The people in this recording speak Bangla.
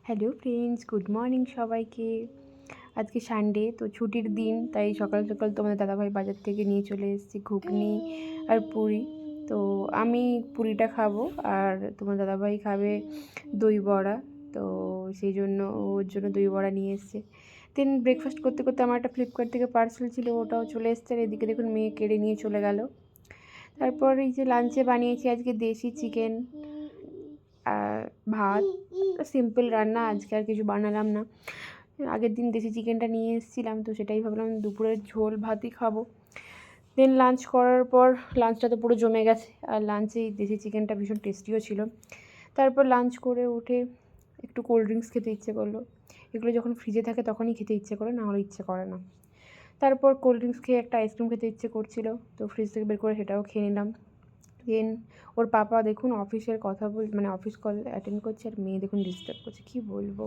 হ্যালো ফ্রেন্ডস, গুড মর্নিং সবাইকে। আজকে সানডে, তো ছুটির দিন, তাই সকাল সকাল তোমাদের দাদাভাই বাজার থেকে নিয়ে চলে এসেছি ঘুগনি আর পুরি। তো আমি পুরিটা খাবো আর তোমার দাদাভাই খাবে দই বড়া। তো সেই জন্য ওর জন্য দই বড়া নিয়ে এসছে। দেন ব্রেকফাস্ট করতে করতে আমার একটা ফ্লিপকার্ট থেকে পার্সেল ছিল, ওটাও চলে এসছে। আর এদিকে দেখুন মেয়ে কেড়ে নিয়ে চলে গেল। তারপর এই যে লাঞ্চে বানিয়েছি আজকে দেশি চিকেন আর ভাত, সিম্পল রান্না, আজকে আর কিছু বানালাম না। আগের দিন দেশি চিকেনটা নিয়ে এসেছিলাম, তো সেটাই ভাবলাম দুপুরের ঝোল ভাতই খাবো। দেন লাঞ্চ করার পর, লাঞ্চটা তো পুরো জমে গেছে, আর লাঞ্চে এই দেশি চিকেনটা ভীষণ টেস্টিও ছিল। তারপর লাঞ্চ করে উঠে একটু কোল্ড ড্রিঙ্কস খেতে ইচ্ছে করলো। এগুলো যখন ফ্রিজে থাকে তখনই খেতে ইচ্ছে করে, না হলে ইচ্ছে করে না। তারপর কোল্ড ড্রিঙ্কস খেয়ে একটা আইসক্রিম খেতে ইচ্ছে করছিল, তো ফ্রিজ থেকে বের করে সেটাও খেয়ে নিলাম। দেন ওর পাপা দেখুন অফিসের কথা অফিস কল অ্যাটেন্ড করছে, আর মেয়ে দেখুন ডিস্টার্ব করছে, কী বলবো।